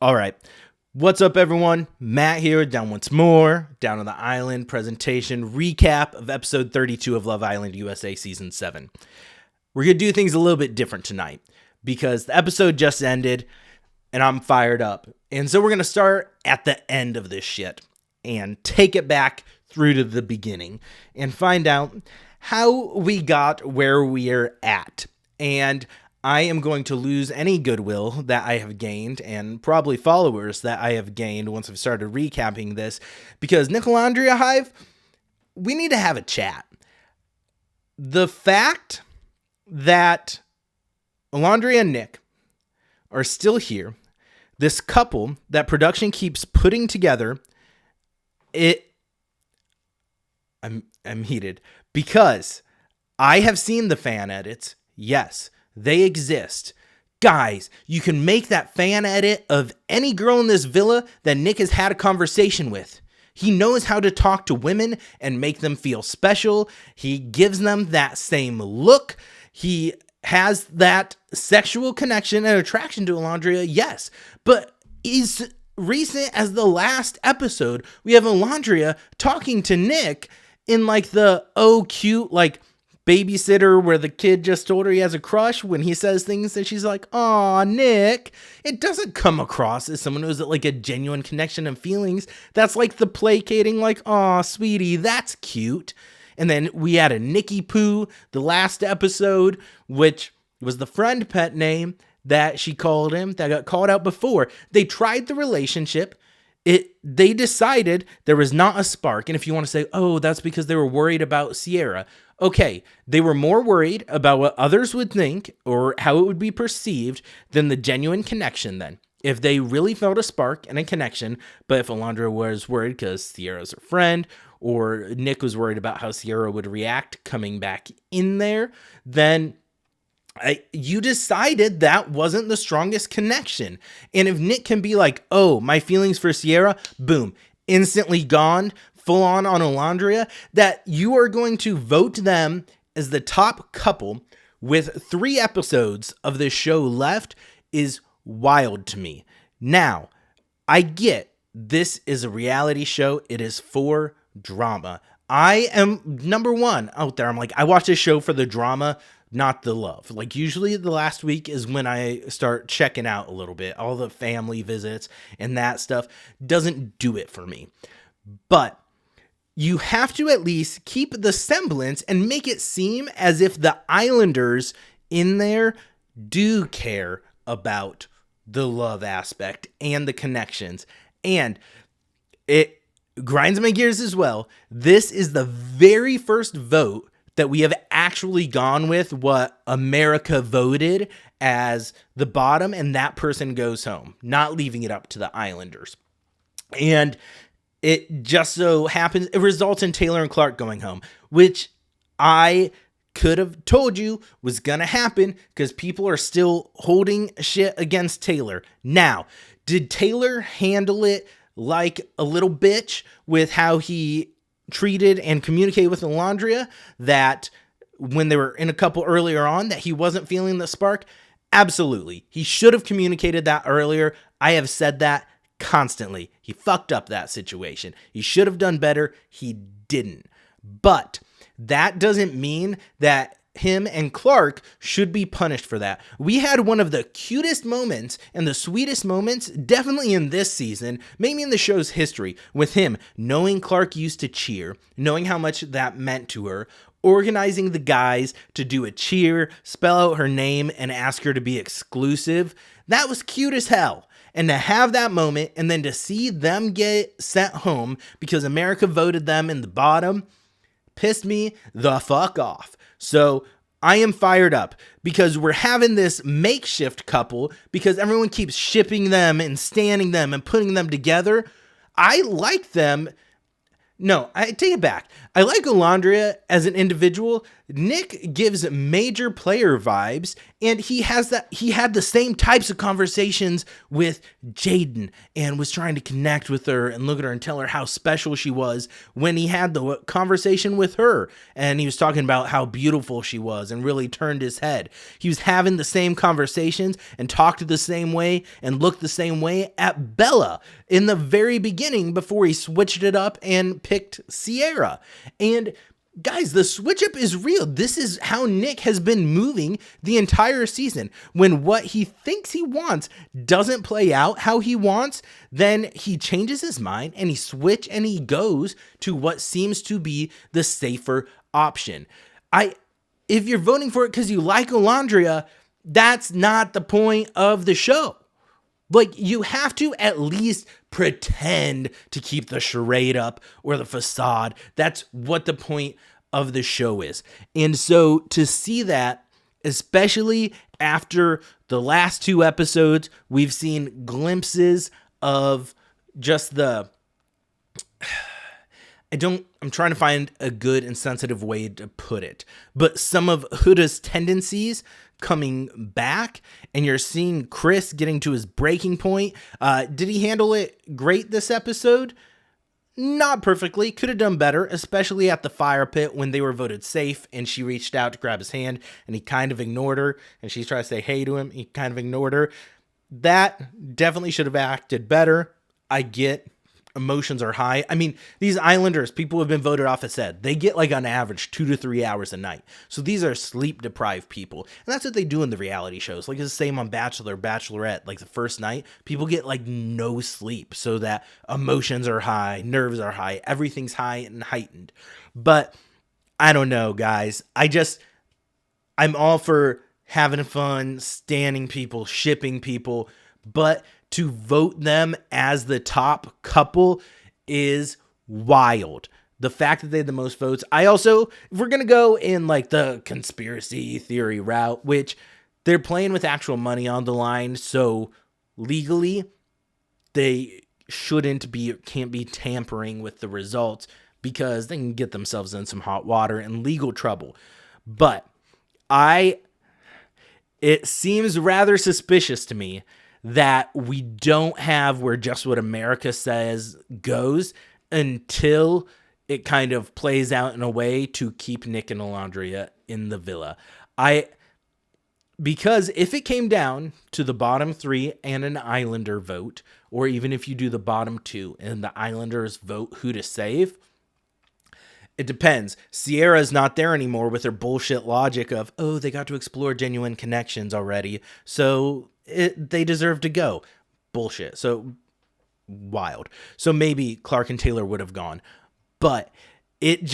All right. What's up, everyone? Matt here, down once more, down on the island presentation recap of episode 32 of Love Island USA Season 7. We're going to do things a little bit different tonight because the episode just ended and I'm fired up. And so we're going to start at the end of this shit and take it back through to the beginning and find out how we got where we're at. And I am going to lose any goodwill that I have gained and probably followers that I have gained once I've started recapping this because Nicolandria Hive, we need to have a chat. The fact that Nicolandria and Nick are still here, this couple that production keeps putting together, I'm heated because I have seen the fan edits. Yes, they exist. Guys, you can make that fan edit of any girl in this villa that Nick has had a conversation with. He knows how to talk to women and make them feel special. He gives them that same look. He has that sexual connection and attraction to Nicolandria, yes. But as recent as the last episode, we have Nicolandria talking to Nick in like the cute, like, babysitter where the kid just told her he has a crush when he says things that she's like, "Aw, Nick." It doesn't come across as someone who's like a genuine connection and feelings. That's like the placating, like, "Aw, sweetie, that's cute." And then we had a Nicky Poo the last episode, which was the friend pet name that she called him that got called out before. They tried the relationship. They decided there was not a spark. And if you want to say, oh, that's because they were worried about Sierra. Okay, they were more worried about what others would think or how it would be perceived than the genuine connection then. If they really felt a spark and a connection, but if Nicolandria was worried because Sierra's her friend, or Nick was worried about how Sierra would react coming back in there, then you decided that wasn't the strongest connection. And if Nick can be like, oh, my feelings for Sierra, boom, instantly gone, full on Nicolandria, that you are going to vote them as the top couple with 3 episodes of this show left is wild to me. Now, I get this is a reality show. It is for drama. I am number one out there. I'm like, I watch this show for the drama, not the love. Like, usually the last week is when I start checking out a little bit. All the family visits and that stuff doesn't do it for me. But you have to at least keep the semblance and make it seem as if the Islanders in there do care about the love aspect and the connections. And it grinds my gears as well. This is the very first vote that we have actually gone with what America voted as the bottom, and that person goes home, not leaving it up to the Islanders. And it just so happens, it results in Taylor and Clark going home, which I could have told you was going to happen because people are still holding shit against Taylor. Now, did Taylor handle it like a little bitch with how he treated and communicated with Nicolandria, that when they were in a couple earlier on that he wasn't feeling the spark? Absolutely. He should have communicated that earlier. I have said that constantly. He fucked up that situation. He should have done better. He didn't. But that doesn't mean that him and Clark should be punished for that. We had one of the cutest moments and the sweetest moments, definitely in this season, maybe in the show's history, with him knowing Clark used to cheer, knowing how much that meant to her, organizing the guys to do a cheer, spell out her name, and ask her to be exclusive. That was cute as hell. And to have that moment and then to see them get sent home because America voted them in the bottom pissed me the fuck off. So I am fired up because we're having this makeshift couple because everyone keeps shipping them and standing them and putting them together. I like them No, I take it back. I like Nicolandria as an individual. Nick gives major player vibes, and he had the same types of conversations with Jaden and was trying to connect with her and look at her and tell her how special she was when he had the conversation with her. And he was talking about how beautiful she was and really turned his head. He was having the same conversations and talked the same way and looked the same way at Bella in the very beginning before he switched it up and picked Sierra. And guys, the switch up is real. This is how Nick has been moving the entire season. When what he thinks he wants doesn't play out how he wants, then he changes his mind and he goes to what seems to be the safer option. If you're voting for it because you like Nicolandria, that's not the point of the show. Like, you have to at least pretend to keep the charade up or the facade. That's what the point of the show is. And so to see that, especially after the last 2 episodes, we've seen glimpses of just I'm trying to find a good and sensitive way to put it, but some of Huda's tendencies coming back, and you're seeing Chris getting to his breaking point. Did he handle it great this episode? Not perfectly. Could have done better, especially at the fire pit when they were voted safe and she reached out to grab his hand and he kind of ignored her, and she's trying to say hey to him. He kind of ignored her. That definitely should have acted better. I get emotions are high. I mean, these Islanders, people who have been voted off, have said they get like on average 2 to 3 hours a night. So these are sleep deprived people. And that's what they do in the reality shows. Like it's the same on Bachelor, Bachelorette. Like the first night, people get like no sleep so that emotions are high, nerves are high, everything's high and heightened. But I don't know, guys. I'm all for having fun, standing people, shipping people, but to vote them as the top couple is wild. The fact that they had the most votes. If we're going to go in like the conspiracy theory route, which they're playing with actual money on the line, so legally they can't be tampering with the results because they can get themselves in some hot water and legal trouble. But it seems rather suspicious to me that we don't have where Just What America Says goes until it kind of plays out in a way to keep Nick and Nicolandria in the villa. Because if it came down to the bottom 3 and an Islander vote, or even if you do the bottom 2 and the Islanders vote who to save, it depends. Sierra's not there anymore with her bullshit logic of, oh, they got to explore genuine connections already, so they deserve to go. Bullshit. So wild. So maybe Clark and Taylor would have gone. But it's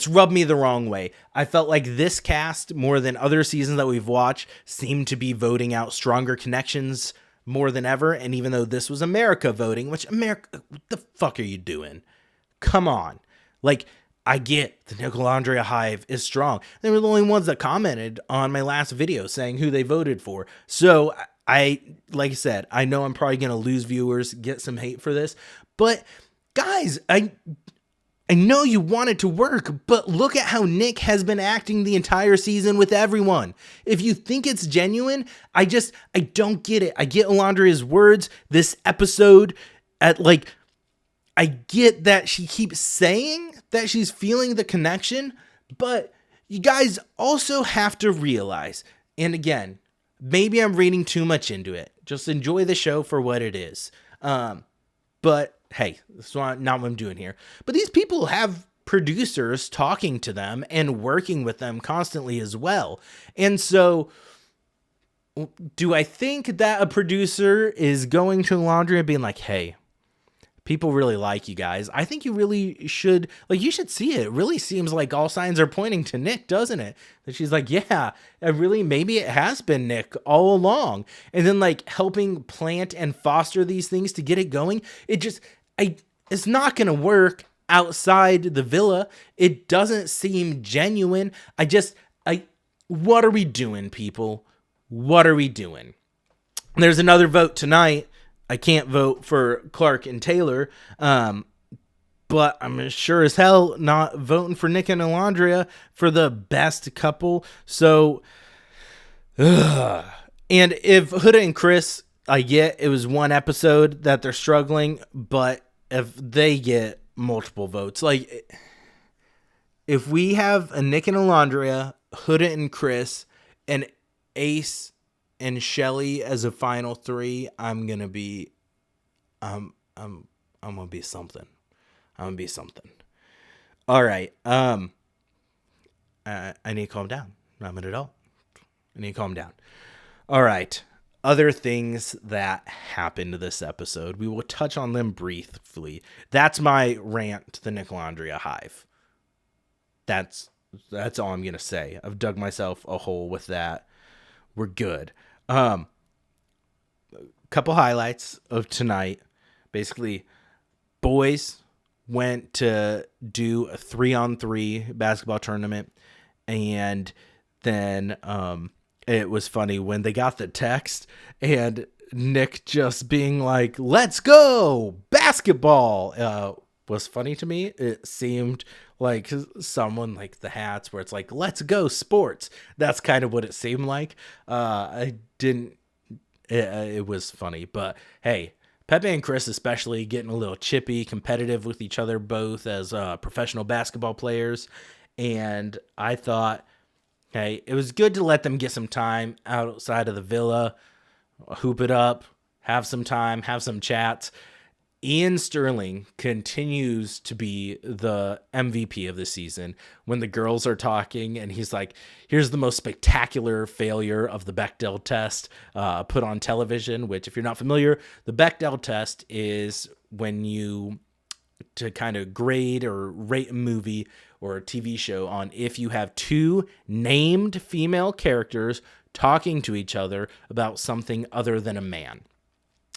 rubbed me the wrong way. I felt like this cast, more than other seasons that we've watched, seemed to be voting out stronger connections more than ever. And even though this was America voting, which America, what the fuck are you doing? Come on. Like, I get the Nicolandria Hive is strong. They were the only ones that commented on my last video saying who they voted for. So like I said, I know I'm probably going to lose viewers, get some hate for this, but guys, I know you want it to work, but look at how Nick has been acting the entire season with everyone. If you think it's genuine, I don't get it. I get Nicolandria's words this episode I get that she keeps saying that she's feeling the connection, but you guys also have to realize, and again, maybe I'm reading too much into it. Just enjoy the show for what it is. But hey, that's not what I'm doing here. But these people have producers talking to them and working with them constantly as well. And so do I think that a producer is going to Nicolandria and being like, hey, people really like you guys. I think you really should, you should see it. It really seems like all signs are pointing to Nick, doesn't it? That she's like, yeah, maybe it has been Nick all along. And then helping plant and foster these things to get it going. It's not going to work outside the villa. It doesn't seem genuine. What are we doing, people? What are we doing? There's another vote tonight. I can't vote for Clark and Taylor, but but I'm sure as hell not voting for Nick and Nicolandria for the best couple. So, ugh. And if Huda and Chris, I get it was one episode that they're struggling, but if they get multiple votes, like if we have a Nick and Alondria, Huda and Chris, and Ace and Shelly as a final three, I'm gonna be, I'm gonna be something. I'm gonna be something. All right. I need to calm down. I'm an adult. I need to calm down. All right. Other things that happened this episode. We will touch on them briefly. That's my rant to the Nicolandria Hive. That's all I'm gonna say. I've dug myself a hole with that. We're good. Couple highlights of tonight. Basically, boys went to do a 3-on-3 basketball tournament, and then it was funny when they got the text and Nick just being like, "Let's go basketball," was funny to me. It seemed like someone like the hats where it's like, "Let's go sports." That's kind of what it seemed like. I didn't. It was funny, but hey, Pepe and Chris especially getting a little chippy, competitive with each other, both as professional basketball players. And I thought, hey, it was good to let them get some time outside of the villa, hoop it up, have some time, have some chats. Ian Sterling continues to be the MVP of the season when the girls are talking and he's like, here's the most spectacular failure of the Bechdel test put on television, which if you're not familiar, the Bechdel test is when you to kind of grade or rate a movie or a TV show on if you have two named female characters talking to each other about something other than a man.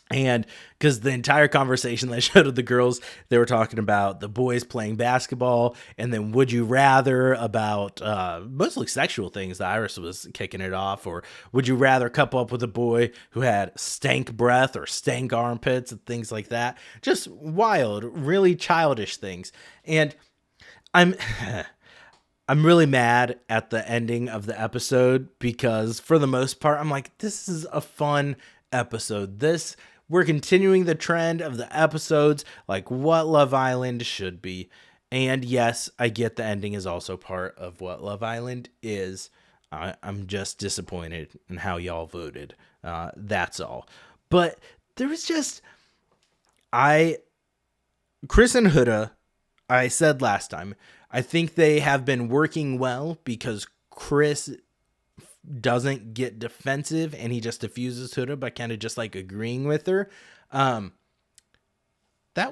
And because the entire conversation they showed of the girls, they were talking about the boys playing basketball, and then would you rather about mostly sexual things. The Iris was kicking it off, or would you rather couple up with a boy who had stank breath or stank armpits and things like that. Just wild, really childish things. And I'm I'm really mad at the ending of the episode because for the most part, I'm like, this is a fun episode. We're continuing the trend of the episodes like what Love Island should be. And yes, I get the ending is also part of what Love Island is. I'm just disappointed in how y'all voted. That's all. But there was just, Chris and Huda, I said last time, I think they have been working well because Chris doesn't get defensive and he just diffuses Huda by kind of just like agreeing with her. That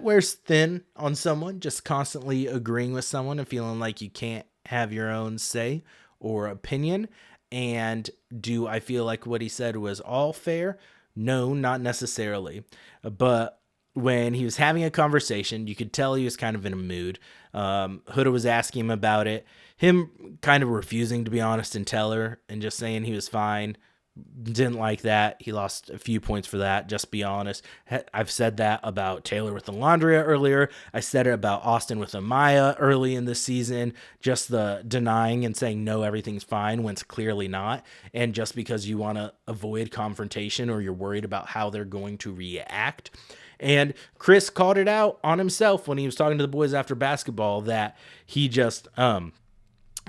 wears thin on someone, just constantly agreeing with someone and feeling like you can't have your own say or opinion. And do I feel like what he said was all fair? No, not necessarily. But when he was having a conversation, you could tell he was kind of in a mood. Huda was asking him about it. Him kind of refusing to be honest and tell her and just saying he was fine. Didn't like that. He lost a few points for that. Just be honest. I've said that about Taylor with Alondria earlier. I said it about Austin with Amaya early in the season. Just the denying and saying, no, everything's fine when it's clearly not. And just because you want to avoid confrontation or you're worried about how they're going to react. And Chris called it out on himself when he was talking to the boys after basketball that he just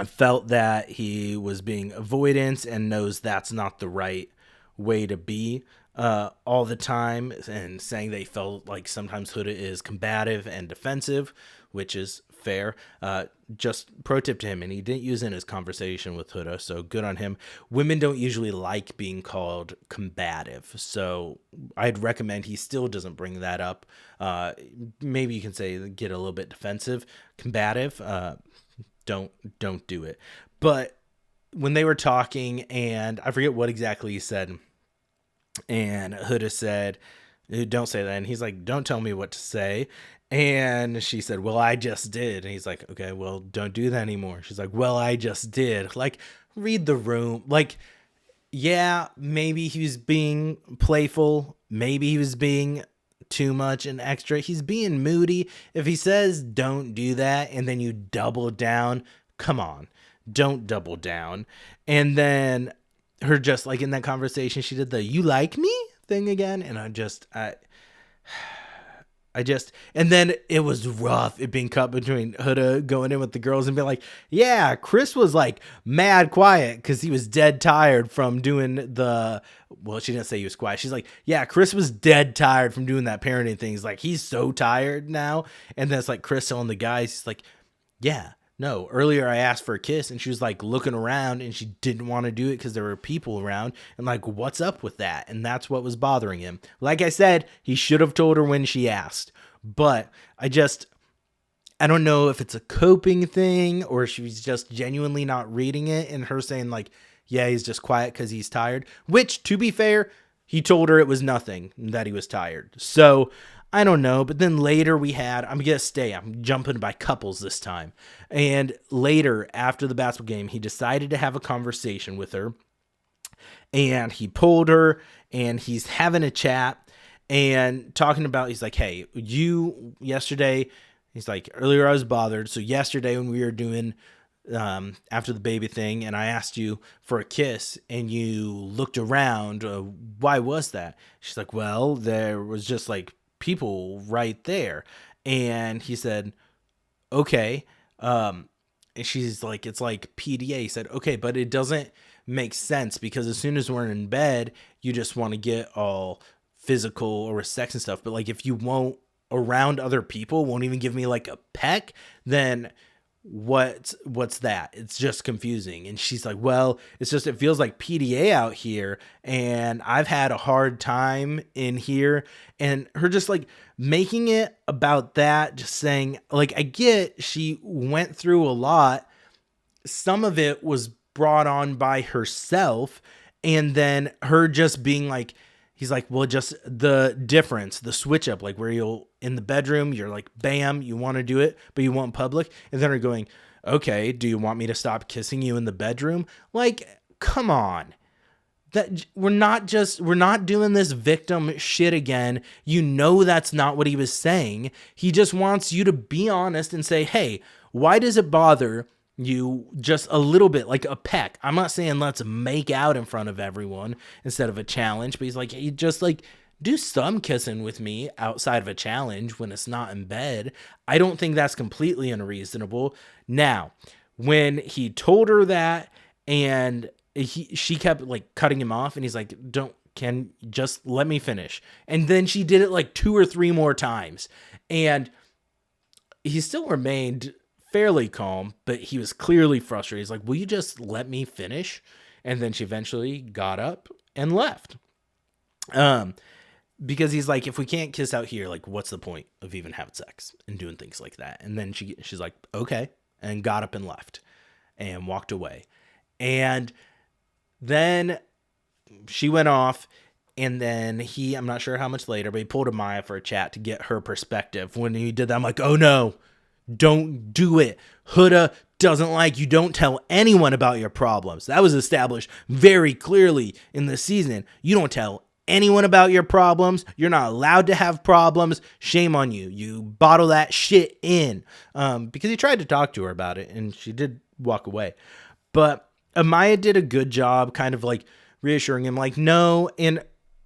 felt that he was being avoidance and knows that's not the right way to be all the time, and saying they felt like sometimes Huda is combative and defensive, which is fair. Just pro tip to him, and he didn't use it in his conversation with Huda, so good on him. Women don't usually like being called combative, so I'd recommend he still doesn't bring that up. Maybe you can say get a little bit defensive. Combative, don't do it. But when they were talking, and I forget what exactly he said, and Huda said, don't say that. And he's like, don't tell me what to say. And she said, well, I just did. And he's like, okay, well, don't do that anymore. She's like, well, I just did. Like, read the room. Like, yeah, maybe he was being playful. Maybe he was being too much and extra. He's being moody. If he says don't do that and then you double down, come on, don't double down. And then her just like in that conversation, she did the "you like me" thing again, and and then it was rough. It being cut between Huda going in with the girls and being like, yeah, Chris was like mad quiet because he was dead tired from doing well, she didn't say he was quiet. She's like, yeah, Chris was dead tired from doing that parenting thing. He's like, he's so tired now. And then it's like Chris telling the guys, he's like, yeah, no, earlier I asked for a kiss and she was like looking around and she didn't want to do it because there were people around, and like, what's up with that? And that's what was bothering him. Like I said, he should have told her when she asked, but I don't know if it's a coping thing or she's just genuinely not reading it and her saying like, yeah, he's just quiet because he's tired, which to be fair, he told her it was nothing, that he was tired. So I don't know. But then later I'm jumping by couples this time. And later after the basketball game, he decided to have a conversation with her and he pulled her and he's having a chat and talking about, he's like, hey, yesterday, he's like, earlier I was bothered. So yesterday when we were doing after the baby thing and I asked you for a kiss and you looked around, why was that? She's like, well, there was just like people right there. And he said, okay. And she's like, it's like PDA. He said, okay, but it doesn't make sense because as soon as we're in bed, you just want to get all physical or with sex and stuff. But like, if you won't around other people, won't even give me like a peck, then what's that? It's just confusing. And she's like, well, it's just, it feels like PDA out here and I've had a hard time in here. And her just like making it about that, just saying like, I get she went through a lot. Some of it was brought on by herself. And then her just being like, he's like, well, just the difference, the switch up, like where you'll in the bedroom, you're like, bam, you want to do it, but you want public. And then are going, okay, do you want me to stop kissing you in the bedroom? Like, come on. That we're not doing this victim shit again. You know, that's not what he was saying. He just wants you to be honest and say, hey, why does it bother you just a little bit, like a peck? I'm not saying let's make out in front of everyone instead of a challenge, but he's like, hey, just like do some kissing with me outside of a challenge when it's not in bed. I don't think that's completely unreasonable. Now, when he told her that and she kept like cutting him off and he's like, can just let me finish. And then she did it like 2 or 3 more times and he still remained fairly calm, but he was clearly frustrated. He's like, will you just let me finish? And then she eventually got up and left. Because he's like, if we can't kiss out here, like, what's the point of even having sex and doing things like that? And then she's like, okay, and got up and left and walked away. And then she went off. And then I'm not sure how much later, but he pulled Amaya for a chat to get her perspective. When he did that, I'm like, oh no, don't do it. Huda doesn't like you. Don't tell anyone about your problems. That was established very clearly in the season. You don't tell anyone about your problems. You're not allowed to have problems. Shame on you. You bottle that shit in. Because he tried to talk to her about it and she did walk away. But Amaya did a good job kind of like reassuring him like, no. And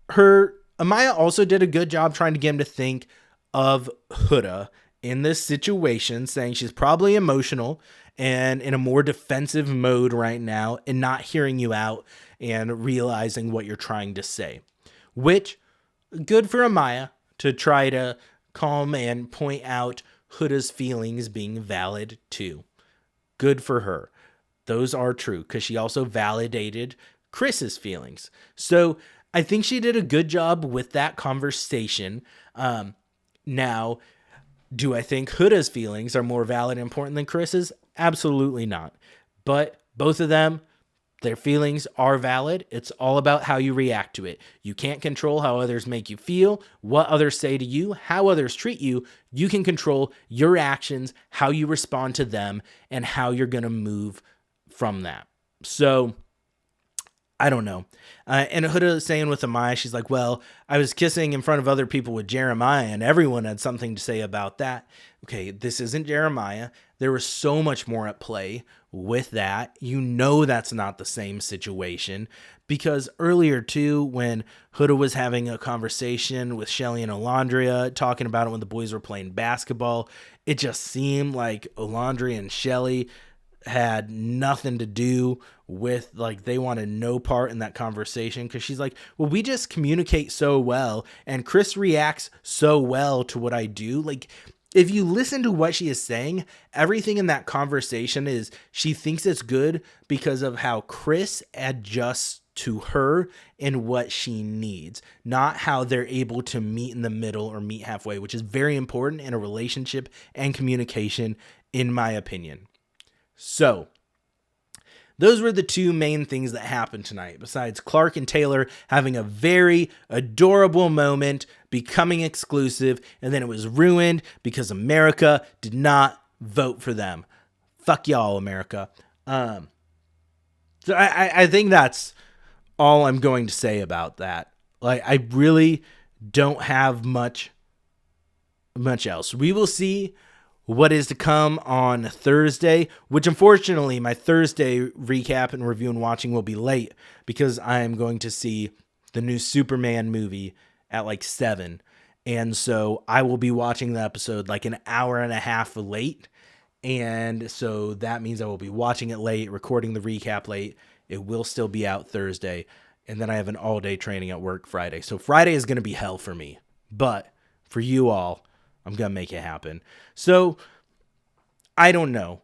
Amaya also did a good job trying to get him to think of Huda in this situation, saying she's probably emotional and in a more defensive mode right now and not hearing you out and realizing what you're trying to say, which good for Amaya to try to calm and point out Huda's feelings being valid too. Good for her. Those are true because she also validated Chris's feelings. So I think she did a good job with that conversation. Now, do I think Huda's feelings are more valid and important than Chris's? Absolutely not. But both of them, their feelings are valid. It's all about how you react to it. You can't control how others make you feel, what others say to you, how others treat you. You can control your actions, how you respond to them, and how you're going to move from that. So I don't know. And Huda saying with Amaya, she's like, well, I was kissing in front of other people with Jeremiah and everyone had something to say about that. Okay, this isn't Jeremiah. There was so much more at play with that. You know that's not the same situation because earlier too, when Huda was having a conversation with Shelly and Nicolandria, talking about it when the boys were playing basketball, it just seemed like Nicolandria and Shelly had nothing to do with, like, they wanted no part in that conversation because she's like, well, we just communicate so well and Chris reacts so well to what I do. Like, if you listen to what she is saying, everything in that conversation is she thinks it's good because of how Chris adjusts to her and what she needs, not how they're able to meet in the middle or meet halfway, which is very important in a relationship and communication, in my opinion. So, those were the two main things that happened tonight, besides Clark and Taylor having a very adorable moment, becoming exclusive, and then it was ruined because America did not vote for them. Fuck y'all, America. So I think that's all I'm going to say about that. Like, I really don't have much else. We will see what is to come on Thursday, which unfortunately my Thursday recap and review and watching will be late because I am going to see the new Superman movie at like 7. And so I will be watching the episode like an hour and a half late. And so that means I will be watching it late, recording the recap late. It will still be out Thursday. And then I have an all day training at work Friday. So Friday is going to be hell for me, but for you all, I'm going to make it happen. So, I don't know.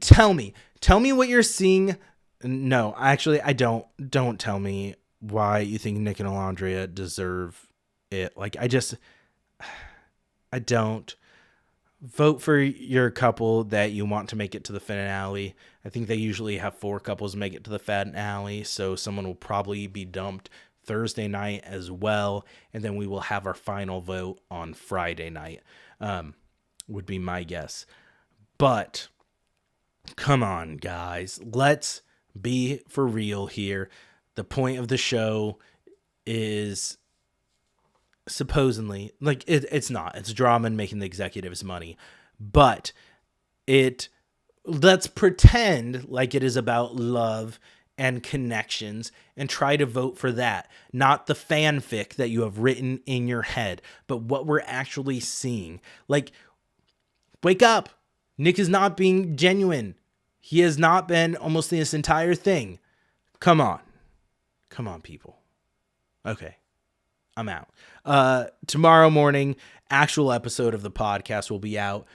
Tell me what you're seeing. No, actually, I don't. Don't tell me why you think Nick and Nicolandria deserve it. Like, I don't. Vote for your couple that you want to make it to the finale. I think they usually have 4 couples make it to the finale, so someone will probably be dumped Thursday night as well, and then we will have our final vote on Friday night, would be my guess. But come on, guys, let's be for real here. The point of the show is supposedly, like, it's not. It's drama and making the executives money, but let's pretend like it is about love and connections and try to vote for that, not the fanfic that you have written in your head, but what we're actually seeing. Like, wake up. Nick is not being genuine. He has not been almost this entire thing. Come on, people. Okay, I'm out. Tomorrow morning, actual episode of the podcast will be out.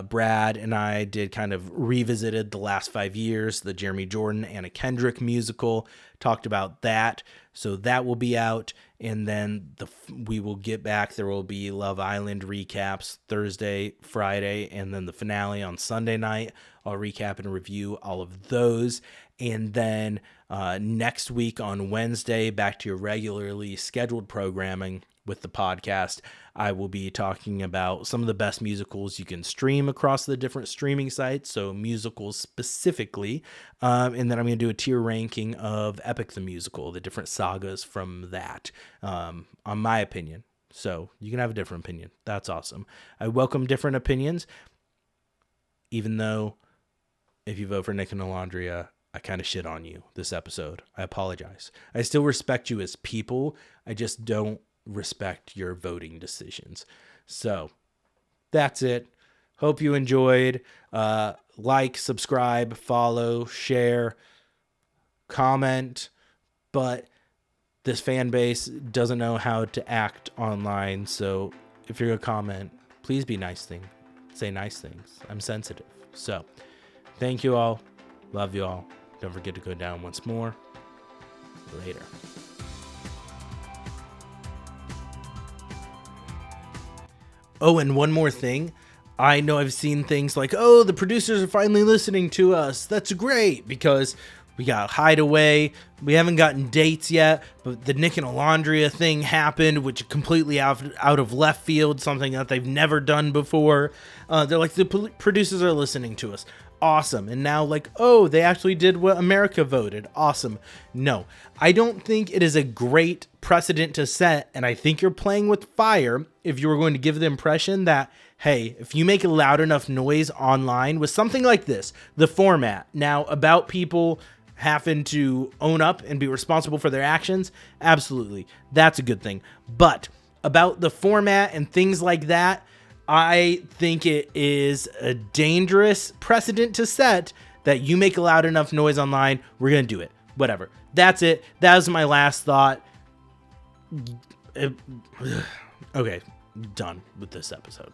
Brad and I did kind of revisited the last 5 years, the Jeremy Jordan, Anna Kendrick musical, talked about that. So that will be out. And then we will get back. There will be Love Island recaps Thursday, Friday, and then the finale on Sunday night. I'll recap and review all of those. And then next week on Wednesday, back to your regularly scheduled programming with the podcast. I will be talking about some of the best musicals you can stream across the different streaming sites, so musicals specifically. And then I'm going to do a tier ranking of Epic the Musical, the different sagas from that, on my opinion. So you can have a different opinion. That's awesome. I welcome different opinions, even though if you vote for Nick and Nicolandria, I kind of shit on you this episode. I apologize. I still respect you as people. I just don't respect your voting decisions. So that's it. Hope you enjoyed. Like, subscribe, follow, share, comment. But this fan base doesn't know how to act online. So if you're going to comment, please be nice say nice things. I'm sensitive. So thank you all. Love you all. Don't forget to go down once more. Later. Oh, and one more thing. I know I've seen things like, oh, the producers are finally listening to us. That's great because we got Hideaway. We haven't gotten dates yet, but the Nick and Nicolandria thing happened, which is completely out of left field, something that they've never done before. They're like, the producers are listening to us. Awesome. And now, like, oh, they actually did what America voted. Awesome. No, I don't think it is a great precedent to set. And I think you're playing with fire if you were going to give the impression that, hey, if you make a loud enough noise online with something like this, the format now about people having to own up and be responsible for their actions, absolutely. That's a good thing. But about the format and things like that, I think it is a dangerous precedent to set that you make a loud enough noise online, we're going to do it. Whatever. That's it. That was my last thought. Okay, done with this episode.